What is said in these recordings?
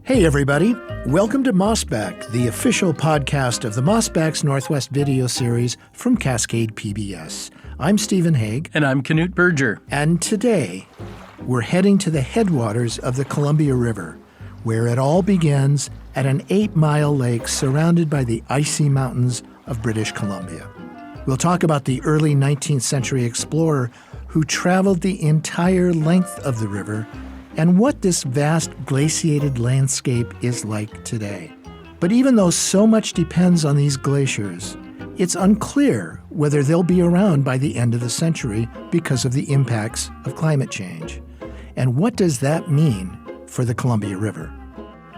Hey everybody, welcome to Mossback, the official podcast of the Mossback's Northwest video series from Cascade PBS. I'm Stephen Hegg. And I'm Knut Berger. And today, we're heading to the headwaters of the Columbia River, where it all begins at an 8-mile lake surrounded by the icy mountains of British Columbia. We'll talk about the early 19th century explorer who traveled the entire length of the river and what this vast glaciated landscape is like today. But even though so much depends on these glaciers, it's unclear whether they'll be around by the end of the century because of the impacts of climate change. And what does that mean for the Columbia River?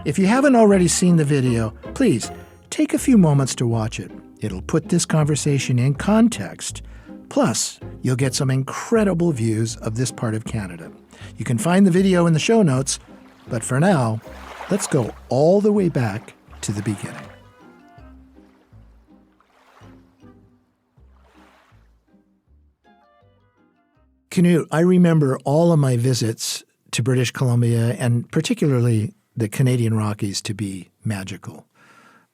If you haven't already seen the video, please take a few moments to watch it. It'll put this conversation in context. Plus, you'll get some incredible views of this part of Canada. You can find the video in the show notes, but for now, let's go all the way back to the beginning. Knut, I remember all of my visits to British Columbia and particularly the Canadian Rockies to be magical.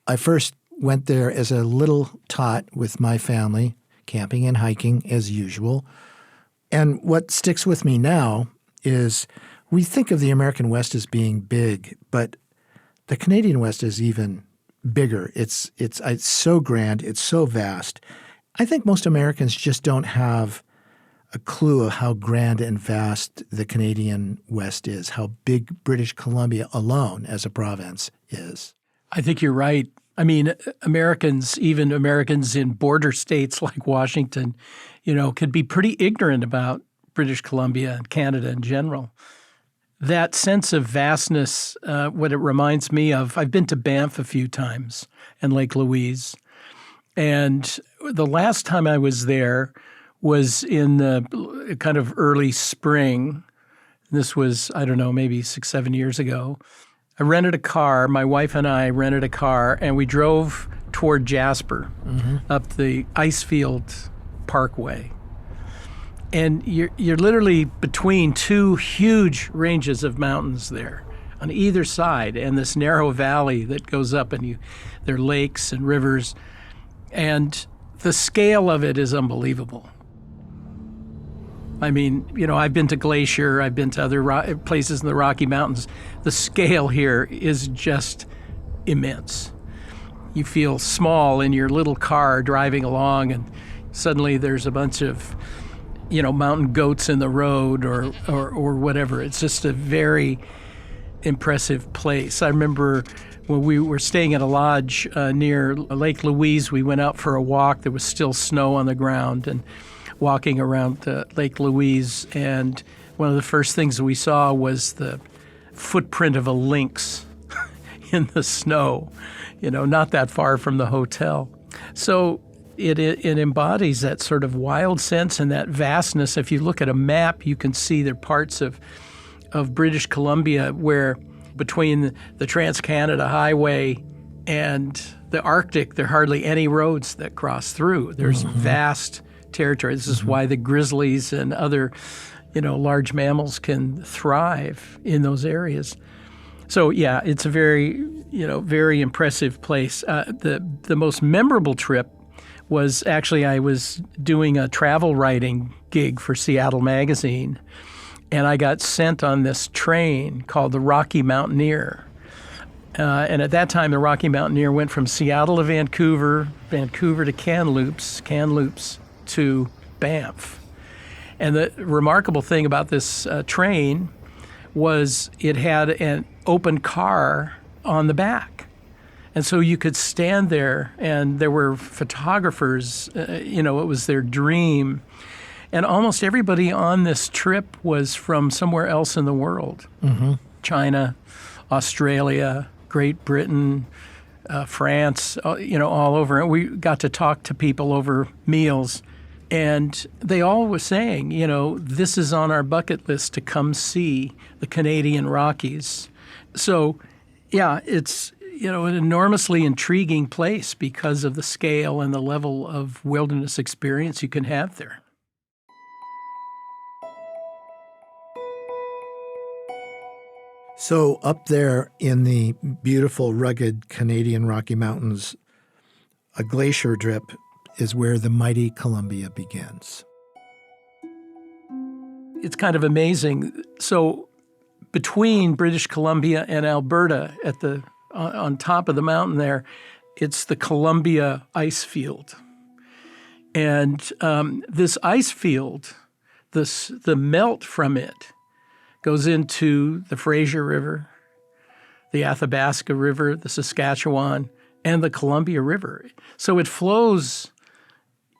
I first went there as a little tot with my family, camping and hiking as usual. And what sticks with me now is we think of the American West as being big, but the Canadian West is even bigger. It's so grand, it's so vast. I think most Americans just don't have a clue of how grand and vast the Canadian West is, how big British Columbia alone as a province is. I think you're right. I mean, Americans, even Americans in border states like Washington, could be pretty ignorant about British Columbia and Canada in general. That sense of vastness, what it reminds me of, I've been to Banff a few times and Lake Louise. And the last time I was there was in the kind of early spring. This was, I don't know, maybe 6-7 years ago. I rented a car, my wife and I rented a car, and we drove toward Jasper up the Icefield Parkway. And you're literally between two huge ranges of mountains there on either side, and this narrow valley that goes up, and there are lakes and rivers. And the scale of it is unbelievable. I mean, I've been to Glacier, I've been to other places in the Rocky Mountains. The scale here is just immense. You feel small in your little car driving along, and suddenly there's a bunch of, mountain goats in the road or whatever. It's just a very impressive place. I remember when we were staying at a lodge near Lake Louise, we went out for a walk. There was still snow on the ground, and walking around Lake Louise, and one of the first things we saw was the footprint of a lynx in the snow, not that far from the hotel. So it embodies that sort of wild sense and that vastness. If you look at a map, you can see there are parts of British Columbia where between the Trans-Canada Highway and the Arctic, there are hardly any roads that cross through. There's vast territory. This is why the grizzlies and other, large mammals can thrive in those areas. So yeah, it's a very, very impressive place. The most memorable trip was actually I was doing a travel writing gig for Seattle Magazine, and I got sent on this train called the Rocky Mountaineer. And at that time, the Rocky Mountaineer went from Seattle to Vancouver, Vancouver to Kamloops to Banff. And the remarkable thing about this train was it had an open car on the back. And so you could stand there, and there were photographers, it was their dream. And almost everybody on this trip was from somewhere else in the world. China, Australia, Great Britain, France, all over. And we got to talk to people over meals. And they all were saying, this is on our bucket list to come see the Canadian Rockies. So, yeah, it's, an enormously intriguing place because of the scale and the level of wilderness experience you can have there. So up there in the beautiful, rugged Canadian Rocky Mountains, a glacier drip is where the mighty Columbia begins. It's kind of amazing. So between British Columbia and Alberta on top of the mountain there, it's the Columbia ice field. And this ice field, the melt from it goes into the Fraser River, the Athabasca River, the Saskatchewan, and the Columbia River. So it flows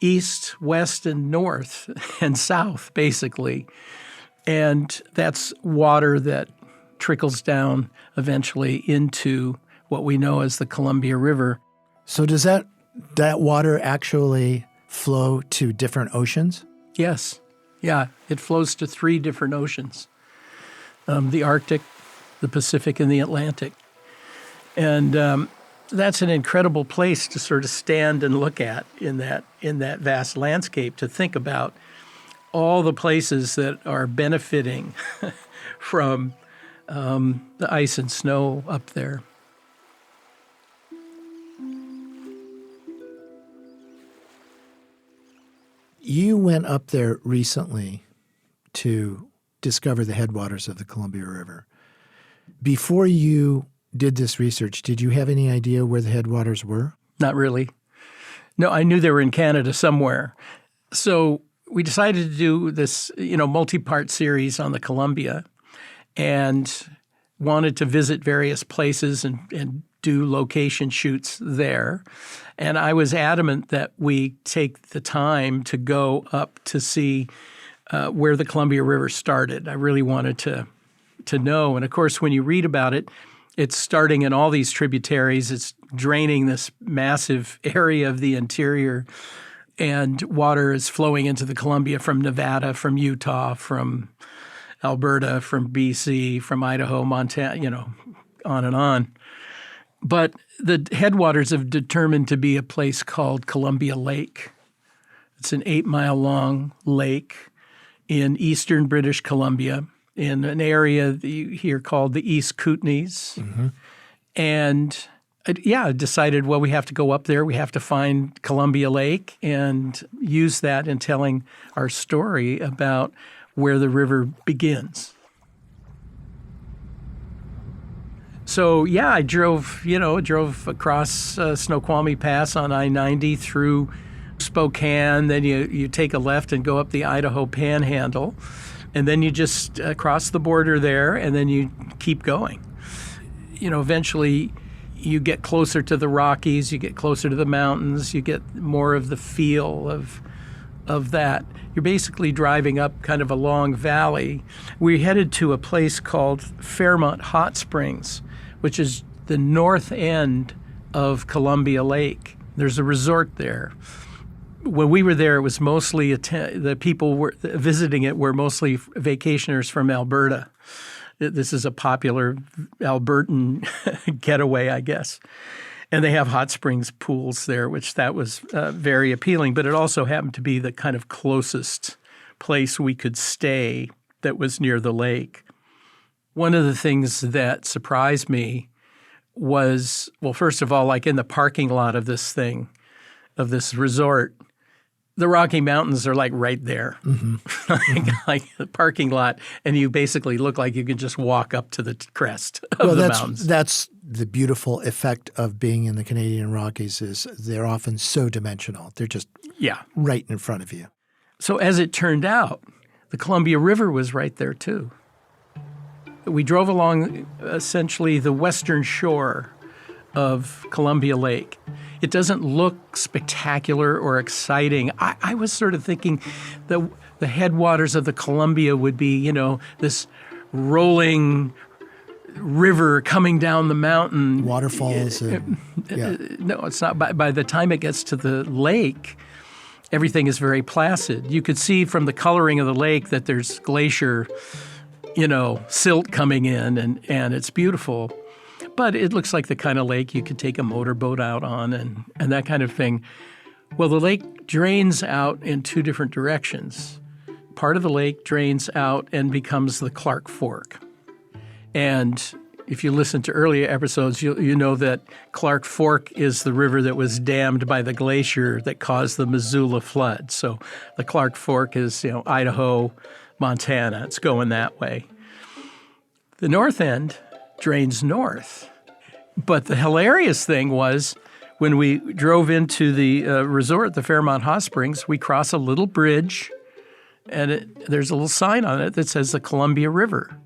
east, west, and north and south, basically. And that's water that trickles down eventually into what we know as the Columbia River. So does that water actually flow to different oceans? Yes. Yeah, it flows to 3 different oceans. The Arctic, the Pacific, and the Atlantic. And that's an incredible place to sort of stand and look at in that vast landscape, to think about all the places that are benefiting from the ice and snow up there. You went up there recently to discover the headwaters of the Columbia River. Before you did this research, did you have any idea where the headwaters were? Not really. No, I knew they were in Canada somewhere. So we decided to do this, multi-part series on the Columbia, and wanted to visit various places and do location shoots there. And I was adamant that we take the time to go up to see where the Columbia River started. I really wanted to know. And of course, when you read about it, it's starting in all these tributaries. It's draining this massive area of the interior, and water is flowing into the Columbia from Nevada, from Utah, from Alberta, from BC, from Idaho, Montana, on and on. But the headwaters have determined to be a place called Columbia Lake. It's an 8-mile-long lake in eastern British Columbia, in an area that you hear called the East Kootenays. Mm-hmm. And I decided, well, we have to go up there. We have to find Columbia Lake and use that in telling our story about where the river begins. So, I drove across Snoqualmie Pass on I-90 through Spokane. Then you take a left and go up the Idaho Panhandle. And then you just cross the border there, and then you keep going. Eventually you get closer to the Rockies, you get closer to the mountains, you get more of the feel of that. You're basically driving up kind of a long valley. We headed to a place called Fairmont Hot Springs, which is the north end of Columbia Lake. There's a resort there. When we were there, it was mostly the people visiting it were mostly vacationers from Alberta. This is a popular Albertan getaway, I guess. And they have hot springs pools there, which that was very appealing. But it also happened to be the kind of closest place we could stay that was near the lake. One of the things that surprised me was, well, first of all, like in the parking lot of this resort, the Rocky Mountains are like right there, like the parking lot, and you basically look like you can just walk up to the crest of the mountains. That's the beautiful effect of being in the Canadian Rockies is they're often so dimensional. They're just right in front of you. So as it turned out, the Columbia River was right there too. We drove along essentially the western shore of Columbia Lake. It doesn't look spectacular or exciting. I was sort of thinking that the headwaters of the Columbia would be, this rolling river coming down the mountain. Waterfalls. No, it's not. By the time it gets to the lake, everything is very placid. You could see from the coloring of the lake that there's glacier, silt coming in, and it's beautiful. But it looks like the kind of lake you could take a motorboat out on and that kind of thing. Well, the lake drains out in 2 different directions. Part of the lake drains out and becomes the Clark Fork. And if you listen to earlier episodes, you know that Clark Fork is the river that was dammed by the glacier that caused the Missoula flood. So the Clark Fork is, Idaho, Montana. It's going that way. The north end drains north. But the hilarious thing was when we drove into the resort, the Fairmont Hot Springs, we cross a little bridge, and there's a little sign on it that says the Columbia River.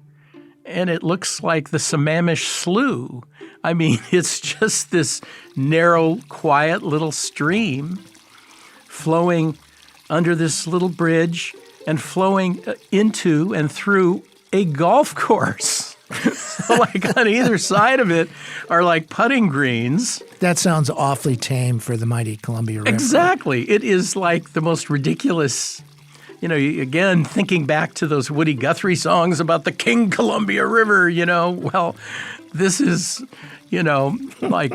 And it looks like the Sammamish Slough. I mean, it's just this narrow, quiet little stream flowing under this little bridge and flowing into and through a golf course. So like on either side of it are like putting greens. That sounds awfully tame for the mighty Columbia River. Exactly. It is like the most ridiculous. Again, thinking back to those Woody Guthrie songs about the King Columbia River, well, this is, like,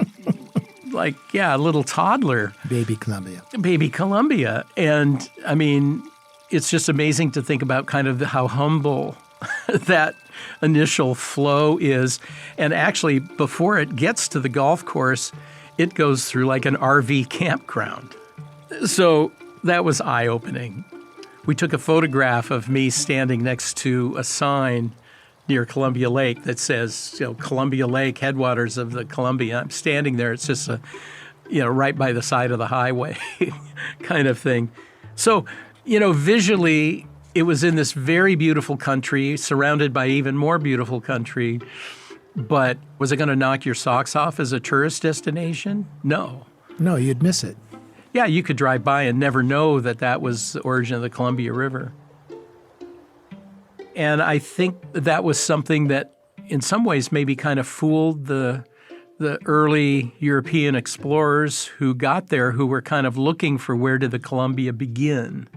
a little toddler. Baby Columbia. Baby Columbia. And, I mean, it's just amazing to think about kind of how humble that initial flow is. And actually, before it gets to the golf course, it goes through like an RV campground. So that was eye-opening. We took a photograph of me standing next to a sign near Columbia Lake that says, Columbia Lake, headwaters of the Columbia. I'm standing there. It's just right by the side of the highway kind of thing. So, visually, it was in this very beautiful country, surrounded by even more beautiful country. But was it going to knock your socks off as a tourist destination? No. No, you'd miss it. Yeah, you could drive by and never know that was the origin of the Columbia River. And I think that was something that in some ways maybe kind of fooled the early European explorers who got there, who were kind of looking for where did the Columbia begin.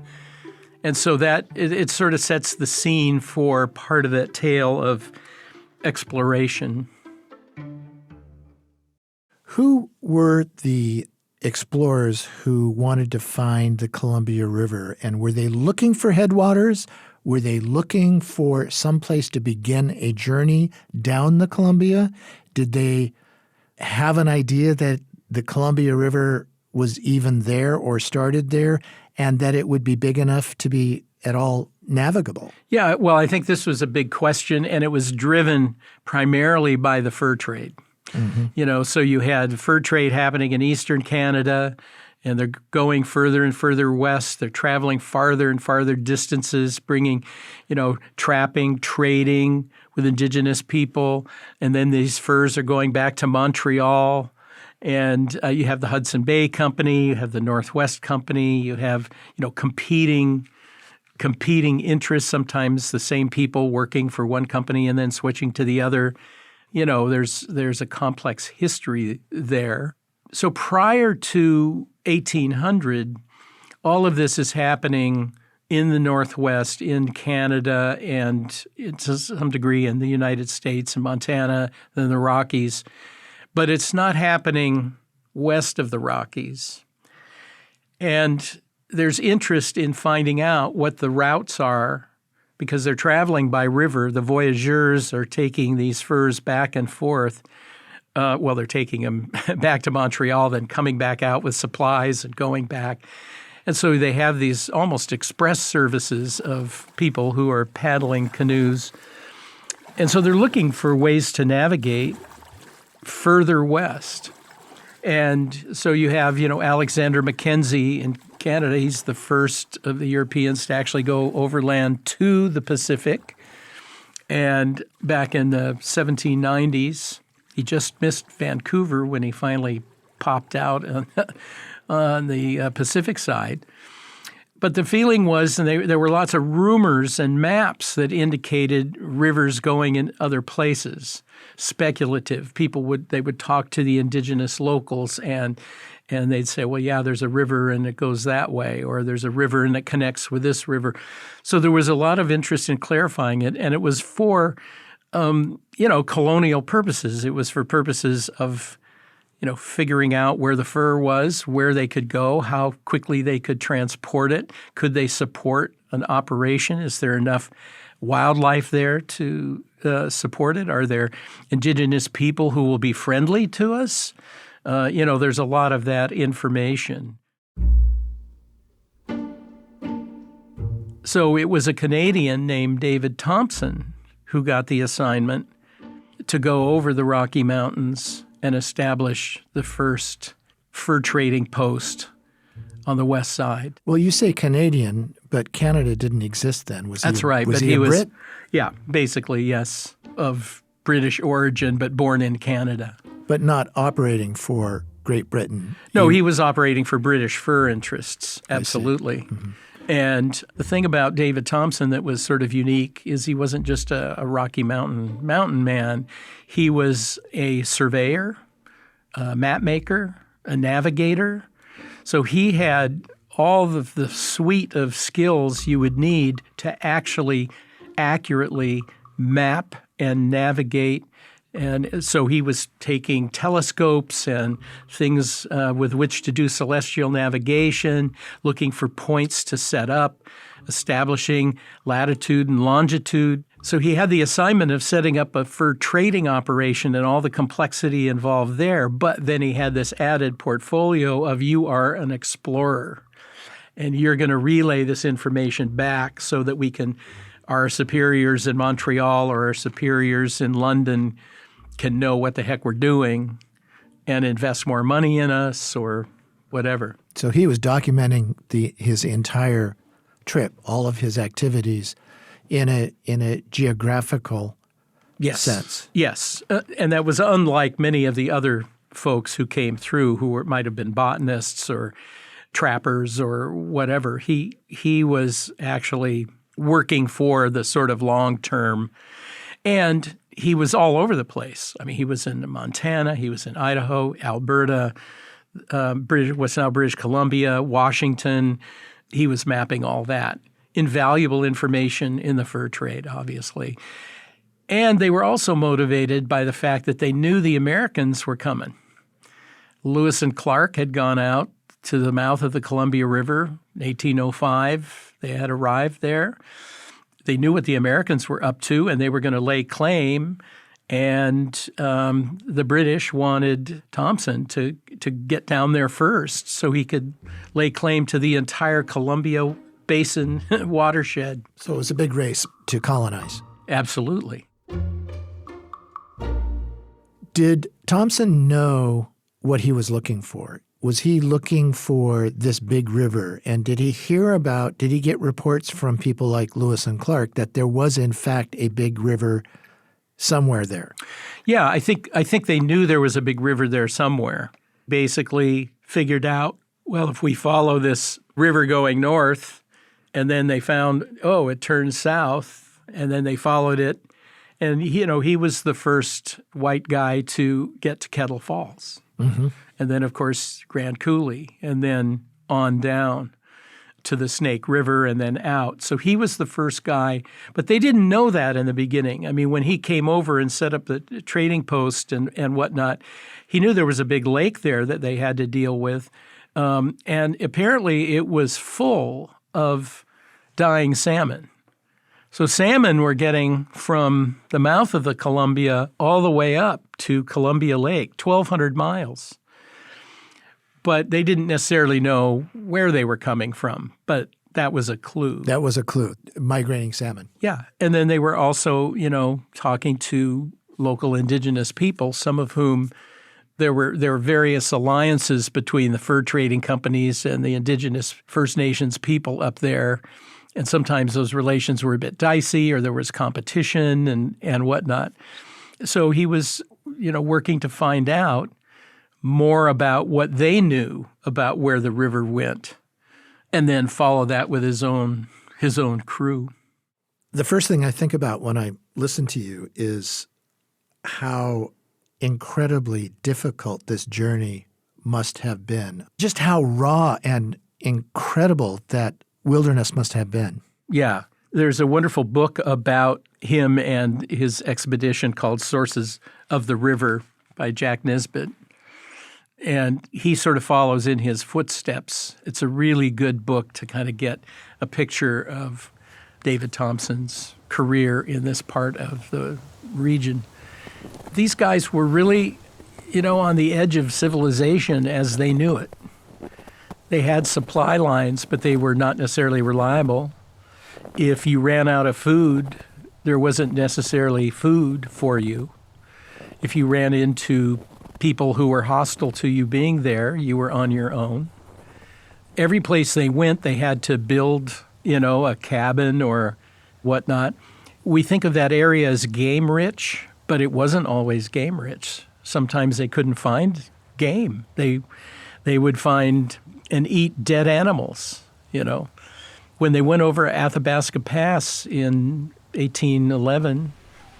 And so that it sort of sets the scene for part of that tale of exploration. Who were the explorers who wanted to find the Columbia River? And were they looking for headwaters? Were they looking for some place to begin a journey down the Columbia? Did they have an idea that the Columbia River was even there or started there and that it would be big enough to be at all navigable? Yeah, well, I think this was a big question, and it was driven primarily by the fur trade. Mm-hmm. So you had fur trade happening in eastern Canada, and they're going further and further west. They're traveling farther and farther distances, bringing, trapping, trading with indigenous people. And then these furs are going back to Montreal. And you have the Hudson Bay Company, you have the Northwest Company, you have, competing interests, sometimes the same people working for one company and then switching to the other. There's a complex history there. So prior to 1800, all of this is happening in the Northwest, in Canada, and to some degree in the United States and Montana and the Rockies. But it's not happening west of the Rockies. And there's interest in finding out what the routes are because they're traveling by river. The voyageurs are taking these furs back and forth. They're taking them back to Montreal, then coming back out with supplies and going back. And so they have these almost express services of people who are paddling canoes. And so they're looking for ways to navigate further west. And so you have, Alexander Mackenzie in Canada. He's the first of the Europeans to actually go overland to the Pacific. And back in the 1790s, he just missed Vancouver when he finally popped out on the Pacific side. But the feeling was, and there were lots of rumors and maps that indicated rivers going in other places, speculative. They would talk to the indigenous locals and they'd say, well, yeah, there's a river and it goes that way, or there's a river and it connects with this river. So there was a lot of interest in clarifying it, and it was for, colonial purposes. It was for purposes of, figuring out where the fur was, where they could go, how quickly they could transport it. Could they support an operation? Is there enough wildlife there to support it? Are there indigenous people who will be friendly to us? There's a lot of that information. So it was a Canadian named David Thompson who got the assignment to go over the Rocky Mountains and establish the first fur trading post on the west side. Well, you say Canadian, but Canada didn't exist then. That's right. Was but he a was, Brit? Yeah, basically, yes, of British origin, but born in Canada. But not operating for Great Britain. No, he was operating for British fur interests, absolutely. Mm-hmm. And the thing about David Thompson that was sort of unique is he wasn't just a Rocky Mountain man. He was a surveyor, a map maker, a navigator. So he had all of the suite of skills you would need to actually accurately map and navigate. And so he was taking telescopes and things with which to do celestial navigation, looking for points to set up, establishing latitude and longitude. So he had the assignment of setting up a fur trading operation and all the complexity involved there. But then he had this added portfolio of you are an explorer, and you're going to relay this information back so that our superiors in Montreal or our superiors in London can know what the heck we're doing and invest more money in us or whatever. So he was documenting his entire trip, all of his activities in a geographical sense. Yes. And that was unlike many of the other folks who came through who might have been botanists or trappers or whatever. He was actually working for the sort of long-term, and he was all over the place. I mean, he was in Montana, he was in Idaho, Alberta, what's now British Columbia, Washington. He was mapping all that. Invaluable information in the fur trade, obviously. And they were also motivated by the fact that they knew the Americans were coming. Lewis and Clark had gone out to the mouth of the Columbia River in 1805. They had arrived there. They knew what the Americans were up to, and they were going to lay claim. And the British wanted Thompson to get down there first so he could lay claim to the entire Columbia Basin watershed. So it was a big race to colonize. Absolutely. Did Thompson know what he was looking for? Was he looking for this big river? And did he get reports from people like Lewis and Clark that there was in fact a big river somewhere there? Yeah, I think they knew there was a big river there somewhere. Basically figured out, well, if we follow this river going north, and then they found, it turns south, and then they followed it. And, he was the first white guy to get to Kettle Falls. Mm-hmm. And then, of course, Grand Coulee, and then on down to the Snake River and then out. So he was the first guy. But they didn't know that in the beginning. I mean, when he came over and set up the trading post and whatnot, he knew there was a big lake there that they had to deal with. And apparently it was full of dying salmon. So salmon were getting from the mouth of the Columbia all the way up to Columbia Lake, 1,200 miles. But they didn't necessarily know where they were coming from. But that was a clue. That was a clue, migrating salmon. Yeah. And then they were also, talking to local indigenous people, some of whom there were various alliances between the fur trading companies and the indigenous First Nations people up there. And sometimes those relations were a bit dicey or there was competition and whatnot. So he was, working to find out more about what they knew about where the river went and then follow that with his own crew. The first thing I think about when I listen to you is how incredibly difficult this journey must have been. Just how raw and incredible that wilderness must have been. Yeah. There's a wonderful book about him and his expedition called Sources of the River by Jack Nisbet. And he sort of follows in his footsteps. It's a really good book to kind of get a picture of David Thompson's career in this part of the region. These guys were really, on the edge of civilization as they knew it. They had supply lines, but they were not necessarily reliable. If you ran out of food, there wasn't necessarily food for you. If you ran into people who were hostile to you being there, you were on your own. Every place they went, they had to build, a cabin or whatnot. We think of that area as game rich, but it wasn't always game rich. Sometimes they couldn't find game. They would find and eat dead animals, When they went over Athabasca Pass in 1811,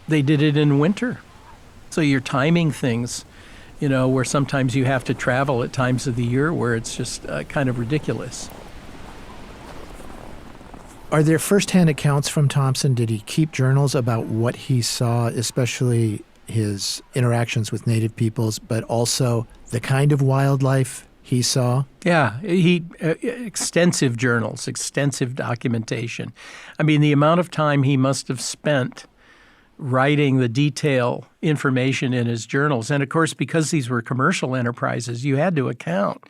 they did it in winter. So you're timing things, where sometimes you have to travel at times of the year where it's just kind of ridiculous. Are there firsthand accounts from Thompson? Did he keep journals about what he saw, especially his interactions with native peoples, but also the kind of wildlife he saw? Yeah, extensive journals, extensive documentation. I mean, the amount of time he must have spent writing the detail information in his journals. And of course, because these were commercial enterprises, you had to account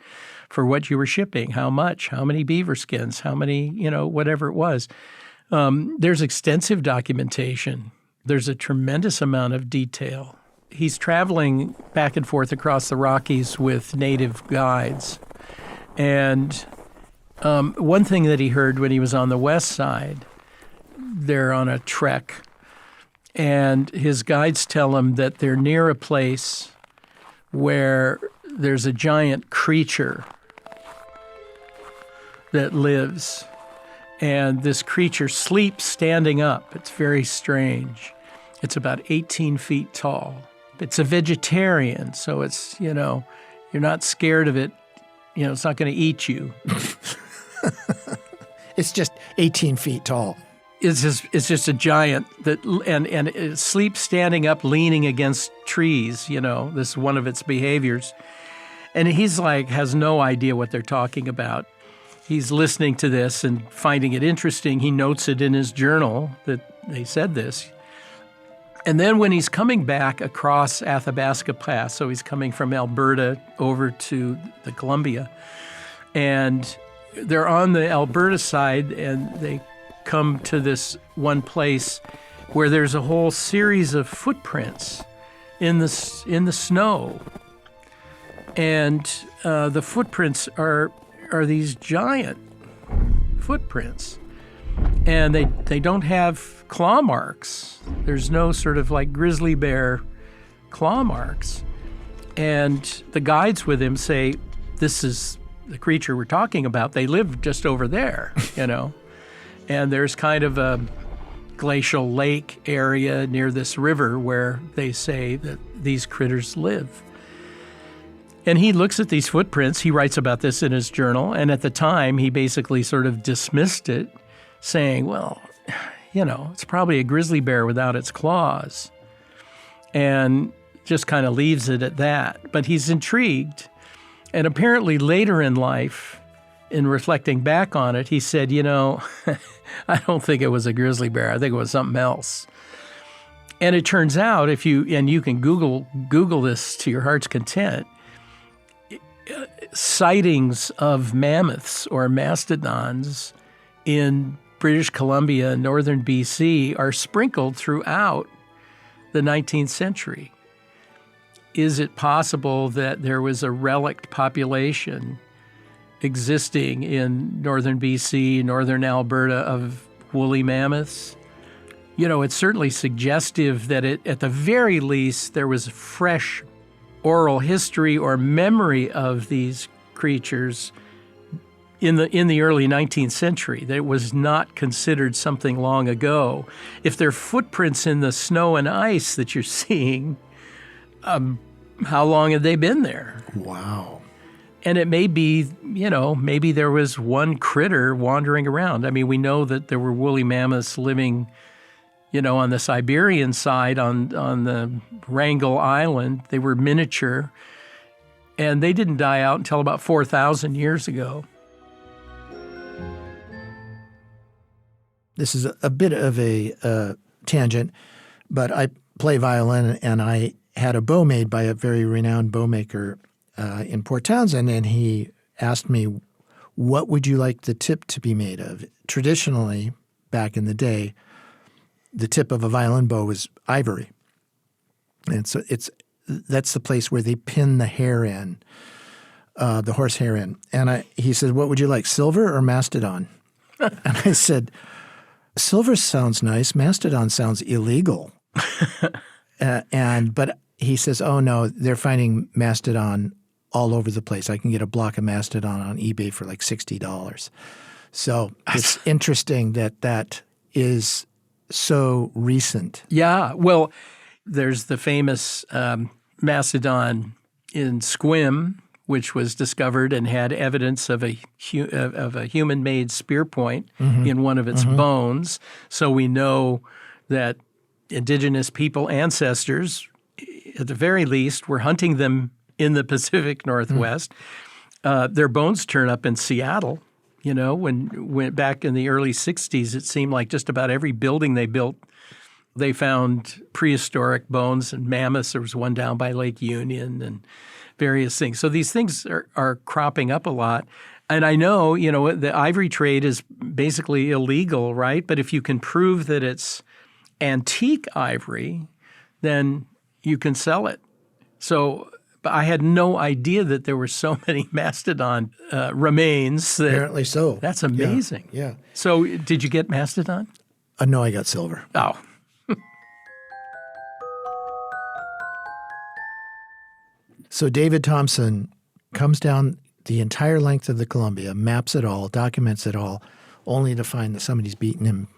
for what you were shipping, how much, how many beaver skins, how many, whatever it was. There's extensive documentation. There's a tremendous amount of detail. He's traveling back and forth across the Rockies with native guides. And one thing that he heard when he was on the west side, they're on a trek, and his guides tell him that they're near a place where there's a giant creature that lives. And this creature sleeps standing up. It's very strange. It's about 18 feet tall. It's a vegetarian, so it's, you're not scared of it. It's not going to eat you. It's just 18 feet tall. It's just a giant that and it sleeps standing up, leaning against trees. This is one of its behaviors. And he's has no idea what they're talking about. He's listening to this and finding it interesting. He notes it in his journal that they said this. And then when he's coming back across Athabasca Pass, so he's coming from Alberta over to the Columbia, and they're on the Alberta side, and they come to this one place where there's a whole series of footprints in the snow. And the footprints are these giant footprints. And they don't have claw marks. There's no sort of grizzly bear claw marks. And the guides with him say, this is the creature we're talking about. They live just over there, And there's kind of a glacial lake area near this river where they say that these critters live. And he looks at these footprints. He writes about this in his journal. And at the time, he basically sort of dismissed it, saying, well, it's probably a grizzly bear without its claws. And just kind of leaves it at that. But he's intrigued. And apparently later in life, in reflecting back on it, he said, I don't think it was a grizzly bear. I think it was something else. And it turns out, you can Google this to your heart's content, sightings of mammoths or mastodons in British Columbia and northern BC are sprinkled throughout the 19th century. Is it possible that there was a relict population existing in northern BC, northern Alberta of woolly mammoths? It's certainly suggestive that at the very least there was fresh oral history or memory of these creatures in the early 19th century, that it was not considered something long ago. If there are footprints in the snow and ice that you're seeing, how long have they been there? Wow. And it may be, maybe there was one critter wandering around. I mean, we know that there were woolly mammoths living, on the Siberian side, on the Wrangel Island. They were miniature, and they didn't die out until about 4,000 years ago. this is a bit of a tangent, but I play violin, and I had a bow made by a very renowned bow maker in Port Townsend, and he asked me, what would you like the tip to be made of? Traditionally, back in the day, the tip of a violin bow was ivory. And so that's the place where they pin the hair in, the horse hair in. And he said, what would you like, silver or mastodon? And I said, silver sounds nice. Mastodon sounds illegal. But he says, oh, no, they're finding mastodon all over the place. I can get a block of mastodon on eBay for like $60. So it's interesting that is so recent. Yeah. Well, there's the famous mastodon in Squim, which was discovered and had evidence of a human-made spear point in one of its bones. So we know that indigenous people, ancestors, at the very least, were hunting them in the Pacific Northwest. Their bones turn up in Seattle. You know, when back in the early 60s, it seemed like just about every building they built, they found prehistoric bones and mammoths. There was one down by Lake Union and various things. So these things are cropping up a lot. And I know, you know, the ivory trade is basically illegal, right? But if you can prove that it's antique ivory, then you can sell it. So but I had no idea that there were so many mastodon remains. Apparently so. That's amazing. Yeah. So did you get mastodon? No, I got silver. Oh. So David Thompson comes down the entire length of the Columbia, maps it all, documents it all, only to find that somebody's beaten him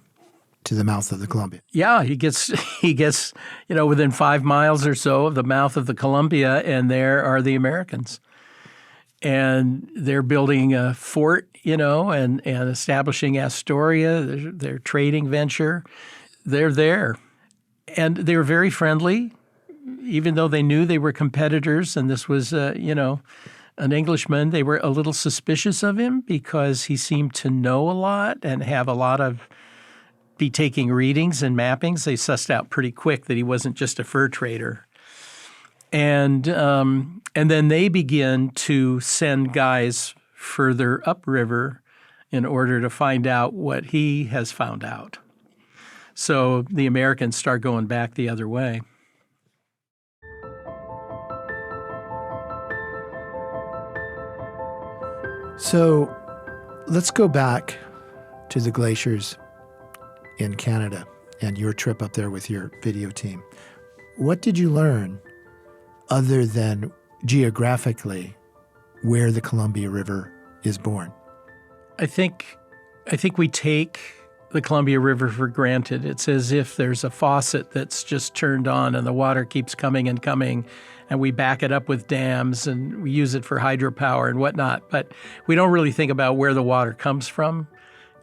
to the mouth of the Columbia. Yeah, he gets, you know, within 5 miles or so of the mouth of the Columbia, and there are the Americans. And they're building a fort, you know, and establishing Astoria, their trading venture. They're there. And they were very friendly, even though they knew they were competitors, and this was, you know, an Englishman. They were a little suspicious of him because he seemed to know a lot and have a lot of be taking readings and mappings. They sussed out pretty quick that he wasn't just a fur trader. And then they begin to send guys further upriver in order to find out what he has found out. So the Americans start going back the other way. So let's go back to the glaciers in Canada and your trip up there with your video team. What did you learn other than geographically where the Columbia River is born? I think we take the Columbia River for granted. It's as if there's a faucet that's just turned on and the water keeps coming and coming, and we back it up with dams and we use it for hydropower and whatnot. But we don't really think about where the water comes from.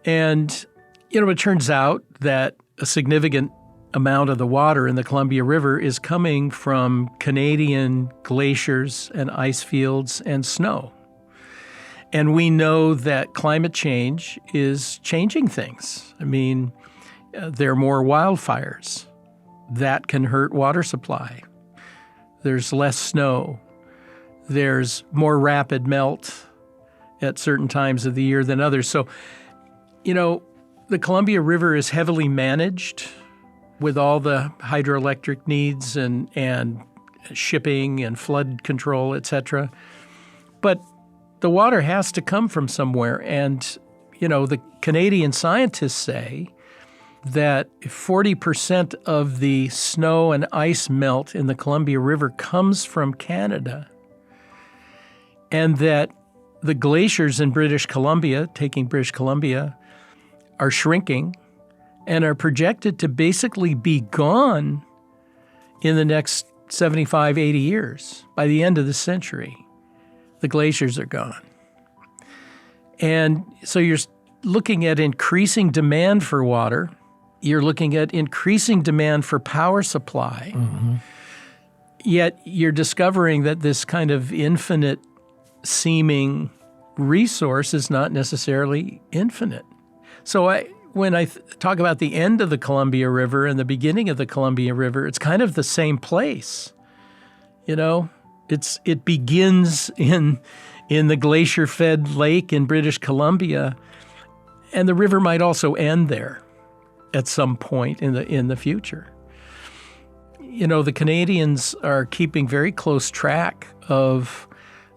And, you know, it turns out that a significant amount of the water in the Columbia River is coming from Canadian glaciers and ice fields and snow. And we know that climate change is changing things. I mean, there are more wildfires. That can hurt water supply. There's less snow. There's more rapid melt at certain times of the year than others. So, you know, the Columbia River is heavily managed with all the hydroelectric needs and shipping and flood control, et cetera. But the water has to come from somewhere. And, you know, the Canadian scientists say that 40% of the snow and ice melt in the Columbia River comes from Canada, and that the glaciers in British Columbia, taking British Columbia, are shrinking and are projected to basically be gone in the next 75, 80 years. By the end of the century, the glaciers are gone. And so you're looking at increasing demand for water. You're looking at increasing demand for power supply. Mm-hmm. Yet you're discovering that this kind of infinite seeming resource is not necessarily infinite. So when I talk about the end of the Columbia River and the beginning of the Columbia River, it's kind of the same place. It begins in the glacier-fed lake in British Columbia, and the river might also end there at some point in the future. The Canadians are keeping very close track of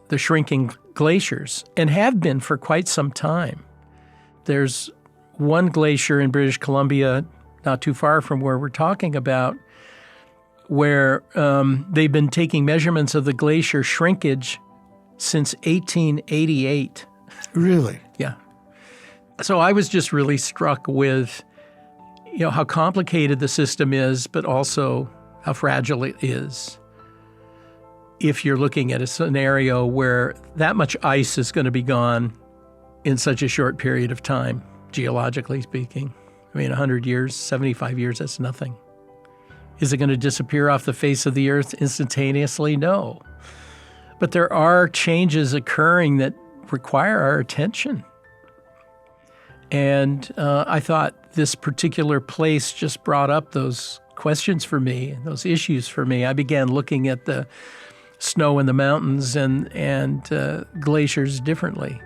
the shrinking glaciers and have been for quite some time. There's one glacier in British Columbia, not too far from where we're talking about, where they've been taking measurements of the glacier shrinkage since 1888. Really? Yeah. So I was just really struck with, how complicated the system is, but also how fragile it is. If you're looking at a scenario where that much ice is going to be gone in such a short period of time, geologically speaking. 100 years, 75 years, that's nothing. Is it going to disappear off the face of the earth instantaneously? No. But there are changes occurring that require our attention. And I thought this particular place just brought up those questions for me, those issues for me. I began looking at the snow in the mountains and glaciers differently.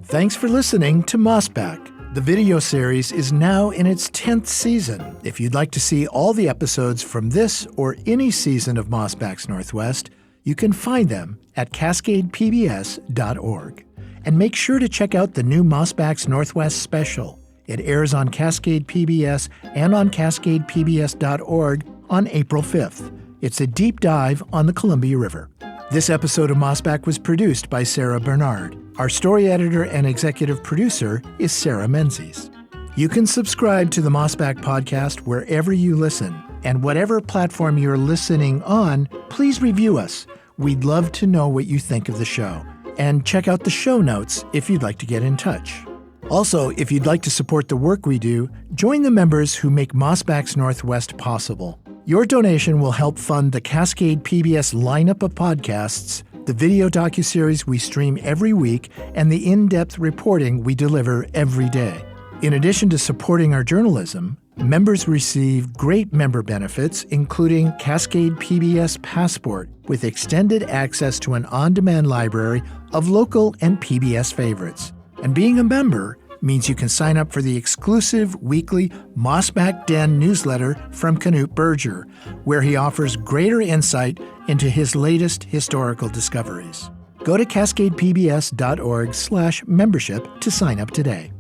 Thanks for listening to Mossback. The video series is now in its 10th season. If you'd like to see all the episodes from this or any season of Mossback's Northwest, you can find them at cascadepbs.org. And make sure to check out the new Mossback's Northwest special. It airs on Cascade PBS and on cascadepbs.org on April 5th. It's a deep dive on the Columbia River. This episode of Mossback was produced by Sarah Bernard. Our story editor and executive producer is Sarah Menzies. You can subscribe to the Mossback podcast wherever you listen. And whatever platform you're listening on, please review us. We'd love to know what you think of the show. And check out the show notes if you'd like to get in touch. Also, if you'd like to support the work we do, join the members who make Mossback's Northwest possible. Your donation will help fund the Cascade PBS lineup of podcasts, the video docuseries we stream every week, and the in-depth reporting we deliver every day. In addition to supporting our journalism, members receive great member benefits, including Cascade PBS Passport, with extended access to an on-demand library of local and PBS favorites. And being a member means you can sign up for the exclusive weekly Mossback Den newsletter from Knut Berger, where he offers greater insight into his latest historical discoveries. Go to cascadepbs.org/membership to sign up today.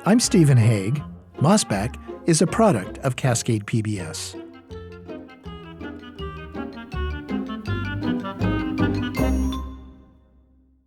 I'm Stephen Hegg. Mossback is a product of Cascade PBS.